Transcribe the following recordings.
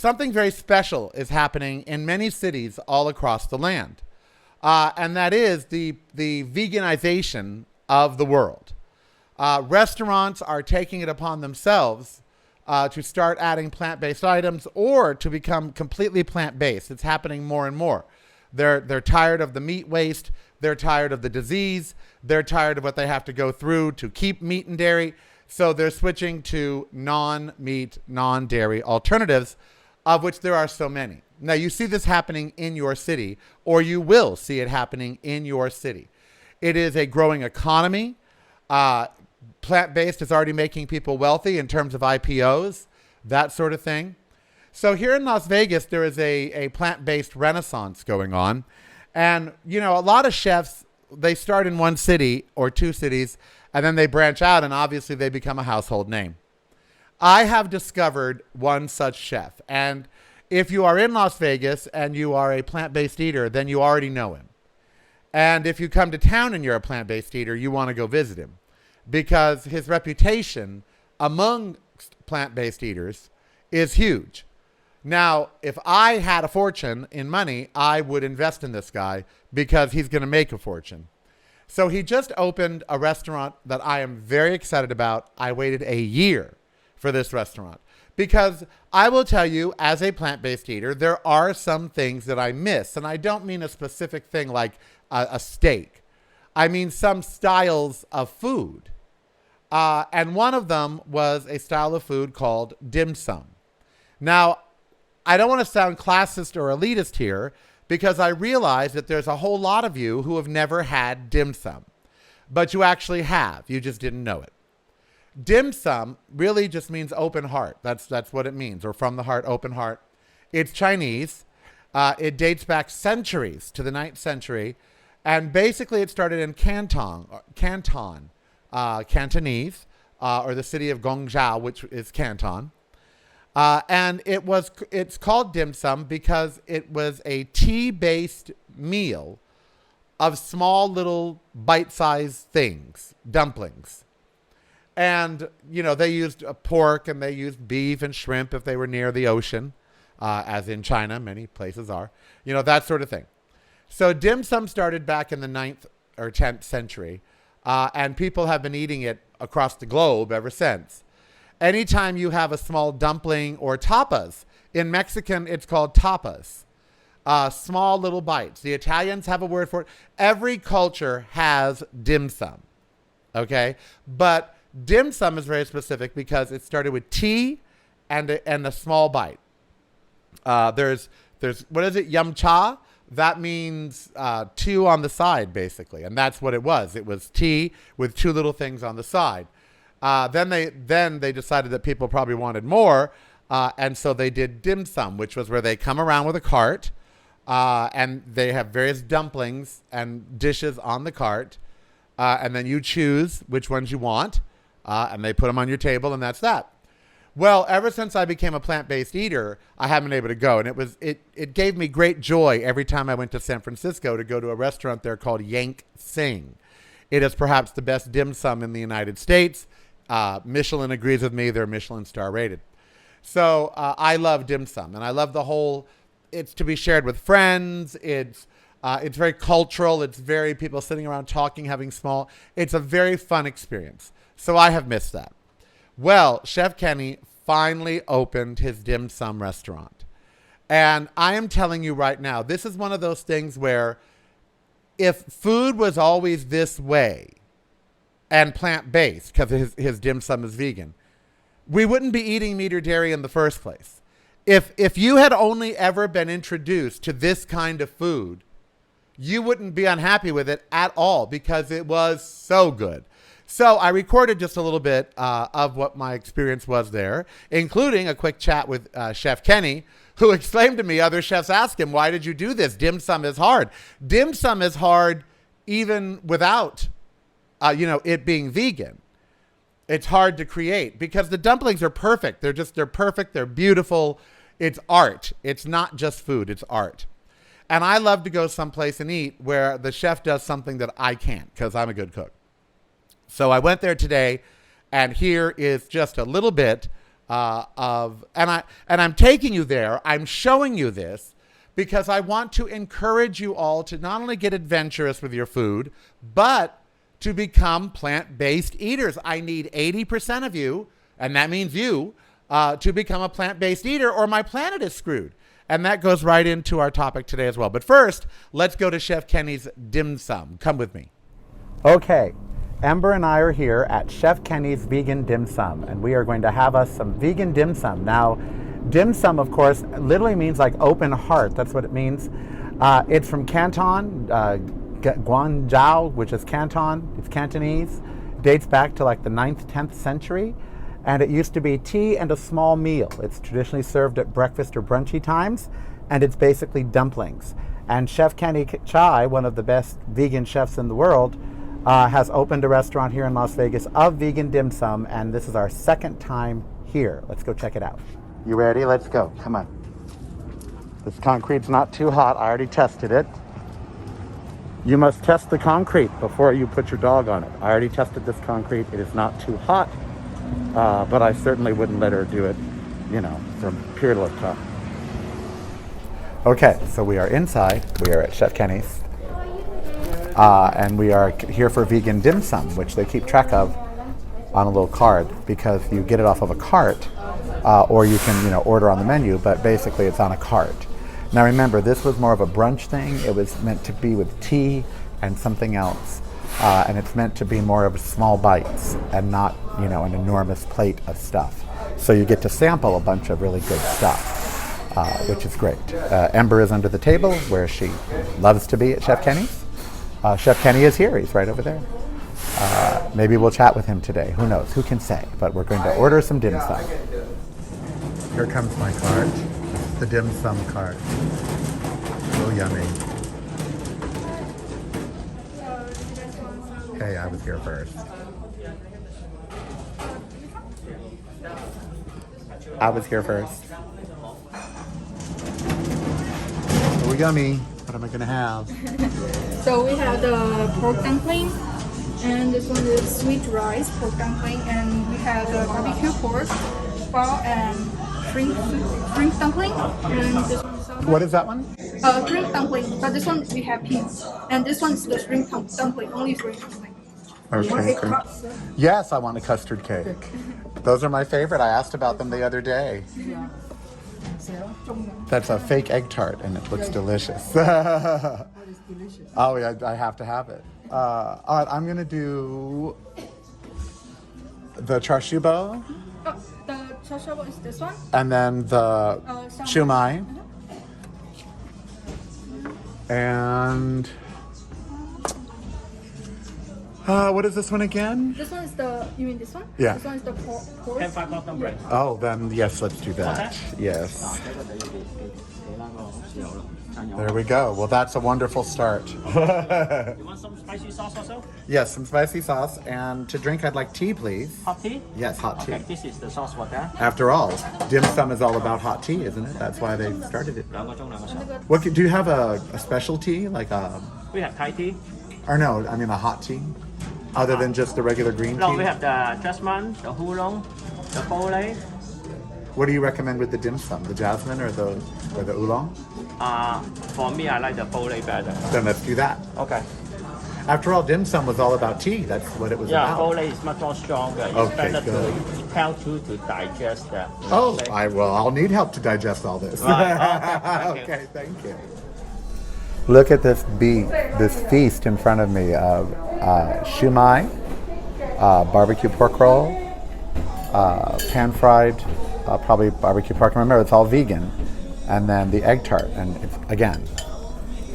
something very special is happening in many cities all across the land. And that is the veganization of the world. Restaurants are taking it upon themselves to start adding plant-based items or to become completely plant-based. It's happening more and more. They're tired of the meat waste. They're tired of the disease. They're tired of what they have to go through to keep meat and dairy. So they're switching to non-meat, non-dairy alternatives, of which there are so many. Now, you see this happening in your city, or you will see it happening in your city. It is a growing economy. Plant-based is already making people wealthy in terms of IPOs, that sort of thing. So here in Las Vegas, there is a plant-based renaissance going on. And, you know, a lot of chefs, they start in one city or two cities, and then they branch out, and obviously they become a household name. I have discovered one such chef. And if you are in Las Vegas and you are a plant-based eater, then you already know him. And if you come to town and you're a plant-based eater, you want to go visit him, because his reputation among plant-based eaters is huge. Now, if I had a fortune in money, I would invest in this guy because he's going to make a fortune. So he just opened a restaurant that I am very excited about. I waited a year for this restaurant because I will tell you, as a plant-based eater, there are some things that I miss. And I don't mean a specific thing like a steak. I mean some styles of food. And one of them was a style of food called dim sum. Now, I don't want to sound classist or elitist here because I realize that there's a whole lot of you who have never had dim sum, but you actually have. You just didn't know it. Dim sum really just means open heart. That's what it means, or from the heart, open heart. It's Chinese. It dates back centuries to the 9th century. And basically it started in Cantonese, or the city of Guangzhou, which is Canton. And it's called dim sum because it was a tea-based meal of small little bite-sized things, dumplings. And, you know, they used pork and they used beef and shrimp if they were near the ocean, as in China, many places are, you know, that sort of thing. So dim sum started back in the 9th or 10th century, and people have been eating it across the globe ever since. Anytime you have a small dumpling or tapas, in Mexican, it's called tapas, small little bites. The Italians have a word for it. Every culture has dim sum, okay? But dim sum is very specific because it started with tea and a small bite. There's what is it, yum cha? That means two on the side, basically, and that's what it was. It was tea with two little things on the side. Then they decided that people probably wanted more, and so they did dim sum, which was where they come around with a cart, and they have various dumplings and dishes on the cart, and then you choose which ones you want, and they put them on your table, and that's that. Well, ever since I became a plant-based eater, I haven't been able to go, and it gave me great joy every time I went to San Francisco to go to a restaurant there called Yank Sing. It is perhaps the best dim sum in the United States. Michelin agrees with me. They're Michelin star rated. So I love dim sum, and I love the whole, it's to be shared with friends. It's very cultural. It's very people sitting around talking, having small. It's a very fun experience. So I have missed that. Well, Chef Kenny finally opened his dim sum restaurant. And I am telling you right now, this is one of those things where if food was always this way and plant-based, because his dim sum is vegan, we wouldn't be eating meat or dairy in the first place. If you had only ever been introduced to this kind of food, you wouldn't be unhappy with it at all because it was so good. So I recorded just a little bit of what my experience was there, including a quick chat with Chef Kenny, who explained to me, other chefs asked him, why did you do this? Dim sum is hard. Dim sum is hard even without, it being vegan. It's hard to create because the dumplings are perfect. They're perfect. They're beautiful. It's art. It's not just food. It's art. And I love to go someplace and eat where the chef does something that I can't because I'm a good cook. So I went there today, and here is just a little bit and I'm taking you there. I'm showing you this because I want to encourage you all to not only get adventurous with your food, but to become plant-based eaters. I need 80% of you, and that means you, to become a plant-based eater, or my planet is screwed. And that goes right into our topic today as well. But first, let's go to Chef Kenny's dim sum. Come with me. Okay, Ember and I are here at Chef Kenny's Vegan Dim Sum, and we are going to have us some vegan dim sum. Now, dim sum, of course, literally means like open heart. That's what it means. It's from Canton, Guangzhou, which is Canton. It's Cantonese. Dates back to like the 9th, 10th century. And it used to be tea and a small meal. It's traditionally served at breakfast or brunchy times, and it's basically dumplings. And Chef Kenny Chai, one of the best vegan chefs in the world, has opened a restaurant here in Las Vegas of vegan dim sum, and this is our second time here. Let's go check it out. You ready? Let's go. Come on. This concrete's not too hot. I already tested it. You must test the concrete before you put your dog on it. I already tested this concrete. It is not too hot. But I certainly wouldn't let her do it, you know, for a period of time. Okay, so we are inside. We are at Chef Kenny's. And we are here for vegan dim sum, which they keep track of on a little card because you get it off of a cart, or you can, you know, order on the menu, but basically it's on a cart. Now remember, this was more of a brunch thing. It was meant to be with tea and something else. And it's meant to be more of small bites and not, you know, an enormous plate of stuff. So you get to sample a bunch of really good stuff, which is great. Ember is under the table where she loves to be at Chef Kenny's. Chef Kenny is here. He's right over there. Maybe we'll chat with him today. Who knows? Who can say? But we're going to order some dim sum. Here comes my cart. The dim sum cart. So yummy. Hey, I was here first. I was here first. Oh, yummy. What am I going to have? So we have the pork dumpling, and this one is sweet rice pork dumpling, and we have the barbecue pork ball and shrimp dumpling, and this one is What is that one? shrimp dumpling, but this one we have peas, and this one is the shrimp dumpling, only shrimp dumpling. Okay, great. Yes, I want a custard cake. Those are my favorite. I asked about them the other day. That's a fake egg tart, and it looks delicious. Oh, yeah, I have to have it. All right, I'm going to do the char siu bao. Oh, the char siu bao is this one. And then the shumai. And what is this one again? This one is the, you mean this one? Yeah. This one is the pork. bread. Oh, then yes, let's do that. Yes. There we go. Well, that's a wonderful start. You want some spicy sauce also? Yes, some spicy sauce. And to drink, I'd like tea, please. Hot tea? Yes, hot tea. Okay, this is the sauce for that. After all, dim sum is all about hot tea, isn't it? That's why they started it. 2個鐘兩個鐘 What do you have a specialty like a, We have Thai tea. or no? I mean a hot tea, other than just the regular green No, tea. we have the jasmine, the oolong, the foley. What do you recommend with the dim sum? The jasmine or the oolong? For me, I like the foley better. Then let's do that. Okay. After all, dim sum was all about tea. That's what it was Yeah, about. foley is much more stronger. It's Okay, better good. to help you to digest that. Oh, I'll need help to digest all this. Right, Okay, thank you. Look at this feast in front of me of shumai, barbecue pork roll, pan-fried, probably barbecue pork. Remember, it's all vegan. And then the egg tart, and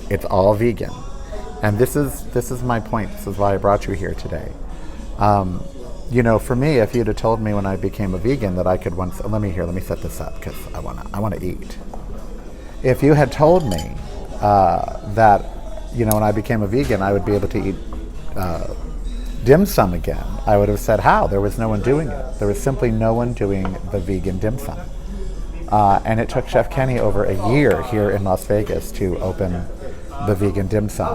it's all vegan. And this is my point. This is why I brought you here today. You know, for me, if you'd have told me when I became a vegan that I could once, let me set this up because I wanna eat. If you had told me that, you know, when I became a vegan, I would be able to eat dim sum again, I would have said, how? There was no one doing it. There was simply no one doing the vegan dim sum. And it took Chef Kenny over a year here in Las Vegas to open the vegan dim sum.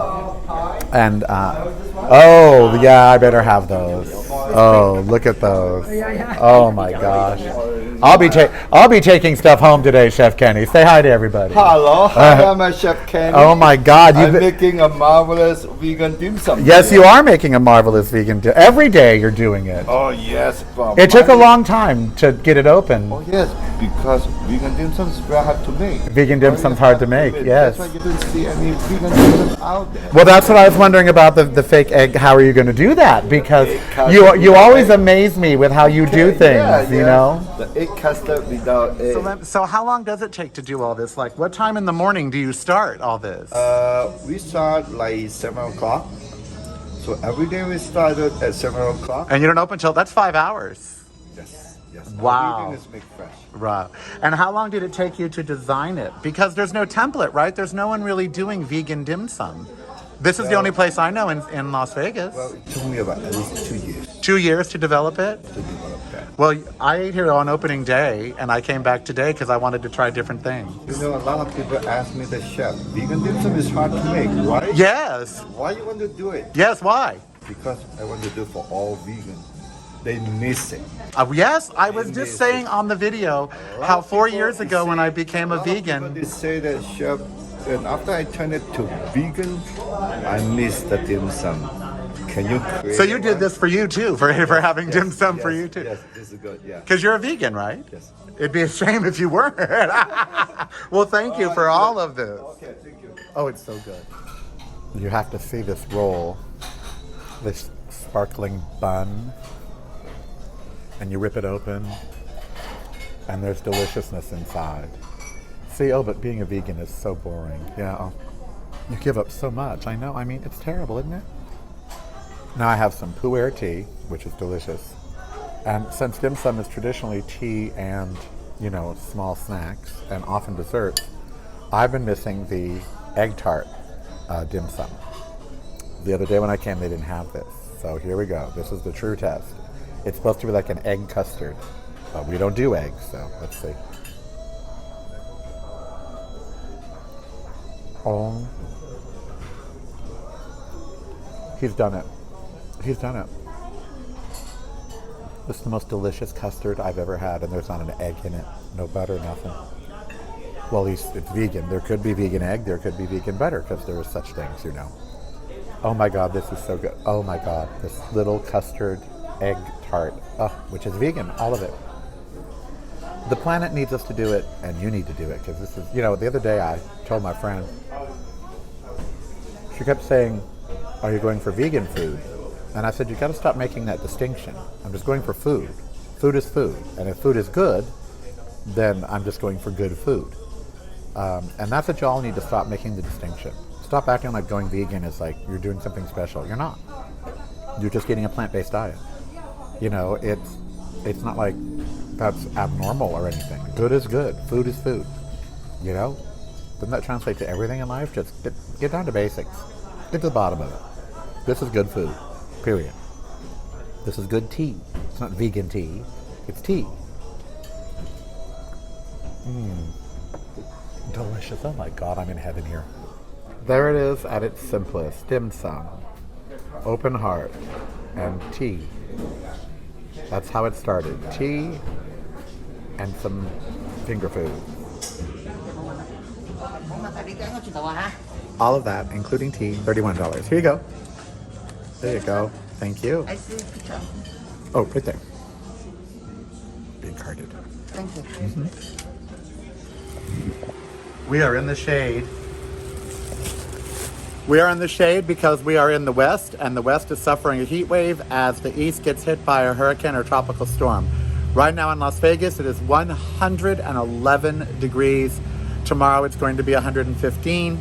And, oh, yeah, I better have those. Oh, look at those. Yeah. Oh my gosh. I'll be taking stuff home today, Chef Kenny. Say hi to everybody. Hello, I am Chef Kenny. Oh my God. I'm making a marvelous vegan dim sum. Yes, you are making a marvelous vegan. Every day you're doing it. Oh yes, but It took a long time to get it open. Oh yes, because vegan dim sum is very hard to make. Vegan dim sum's hard to make, yes. That's why you don't see any vegan dim sum out there. Well, that's what I was wondering about the fake egg. How are you going to do that? Because you always amaze me with how you do things, you know? The egg custard without egg. So how long does it take to do all this? Like, what time in the morning do you start all this? We start like 7 o'clock. So every day we started at 7 o'clock. And you don't open till that's 5 hours. Yes. Wow. Everything is made fresh. Right. And how long did it take you to design it? Because there's no template, right? There's no one really doing vegan dim sum. This is the only place I know in Las Vegas. Well, it took me about at least 2 years 2 years to develop it? to develop that. Well, I ate here on opening day, and I came back today because I wanted to try different things. You know, a lot of people ask me, the chef, vegan dim sum is hard to make, right? Yes. Why you want to do it? Yes, why? Because I want to do it for all vegans. They miss it. Yes, I was just saying on the video how 4 years ago when I became a vegan. They say that chef, and after I turned it to vegan, I miss the dim sum. Can you create So you did one? this for you too, for having dim sum for Yes, you too. Yes, this is good, yeah. Because you're a vegan, right? Yes. It'd be a shame if you weren't. Well, thank you for all of this. Okay, thank you. Oh, it's so good. You have to see this roll, this sparkling bun, and you rip it open, and there's deliciousness inside. See, oh, but being a vegan is so boring. Yeah, you give up so much. I know. I mean, it's terrible, isn't it? Now I have some pu'er tea, which is delicious. And since dim sum is traditionally tea and, you know, small snacks and often desserts, I've been missing the egg tart dim sum. The other day when I came, they didn't have this. So here we go. This is the true test. It's supposed to be like an egg custard, but we don't do eggs, so let's see. Oh, he's done it. He's done it. This is the most delicious custard I've ever had, and there's not an egg in it. No butter, nothing. Well, at least it's vegan. There could be vegan egg, there could be vegan butter, because there are such things, you know. Oh my God, this is so good. Oh my God, this little custard egg tart, which is vegan, all of it. The planet needs us to do it, and you need to do it, because this is, you know, the other day I told my friend, she kept saying, are you going for vegan food? And I said, you got to stop making that distinction. I'm just going for food. Food is food. And if food is good, then I'm just going for good food. And that's what y'all need to stop making the distinction. Stop acting like going vegan is like you're doing something special. You're not. You're just getting a plant-based diet. You know, it's not like that's abnormal or anything. Good is good. Food is food. You know? Doesn't that translate to everything in life? Just get down to basics. Get to the bottom of it. This is good food. Period. This is good tea. It's not vegan tea. It's tea. Delicious. Oh my God, I'm in heaven here. There it is at its simplest. Dim sum. Open heart. And tea. That's how it started. Tea and some finger food. All of that, including tea, $31. Here you go. There you go. Thank you. Oh, right there. Being carded. Thank you. We are in the shade. We are in the shade because we are in the West, and the West is suffering a heat wave as the East gets hit by a hurricane or tropical storm. Right now in Las Vegas, it is 111 degrees. Tomorrow it's going to be 115.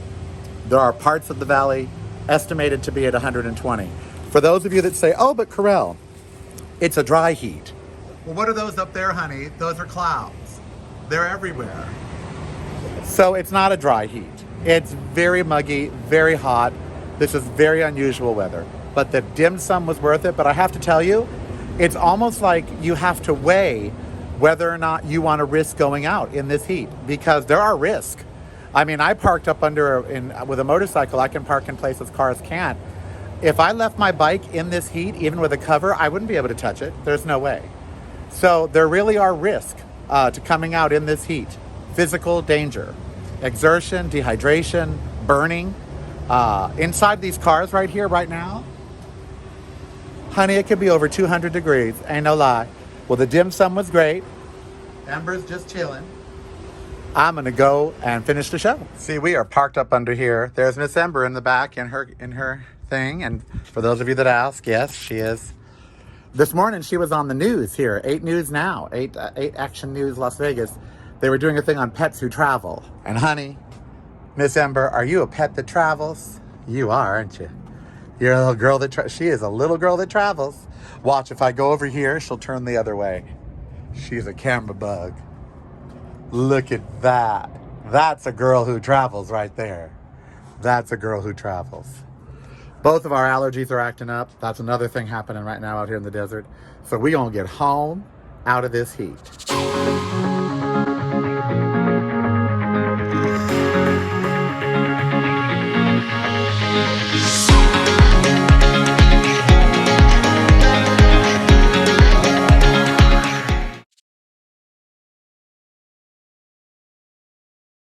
There are parts of the valley estimated to be at 120. For those of you that say, oh, but Karel, it's a dry heat. Well, what are those up there, honey? Those are clouds. They're everywhere. So it's not a dry heat. It's very muggy, very hot. This is very unusual weather. But the dim sum was worth it. But I have to tell you, it's almost like you have to weigh whether or not you want to risk going out in this heat, because there are risks. I mean, I parked up with a motorcycle. I can park in places cars can't. if I left my bike in this heat, even with a cover, I wouldn't be able to touch it. There's no way. So there really are risks to coming out in this heat. Physical danger, exertion, dehydration, burning. Inside these cars right here, right now, honey, it could be over 200 degrees. Ain't no lie. Well, the dim sum was great. Ember's just chilling. I'm gonna go and finish the show. See, we are parked up under here. There's Miss Ember in the back in her thing. And for those of you that ask, yes, she is. This morning she was on the news here, 8 News Now, 8 Action News Las Vegas. They were doing a thing on pets who travel. And honey, Miss Ember, are you a pet that travels? You are, aren't you? You're a little girl that she is a little girl that travels. Watch, if I go over here, she'll turn the other way. She's a camera bug. Look at that. That's a girl who travels right there. That's a girl who travels. Both of our allergies are acting up. That's another thing happening right now out here in the desert. So we gonna get home out of this heat.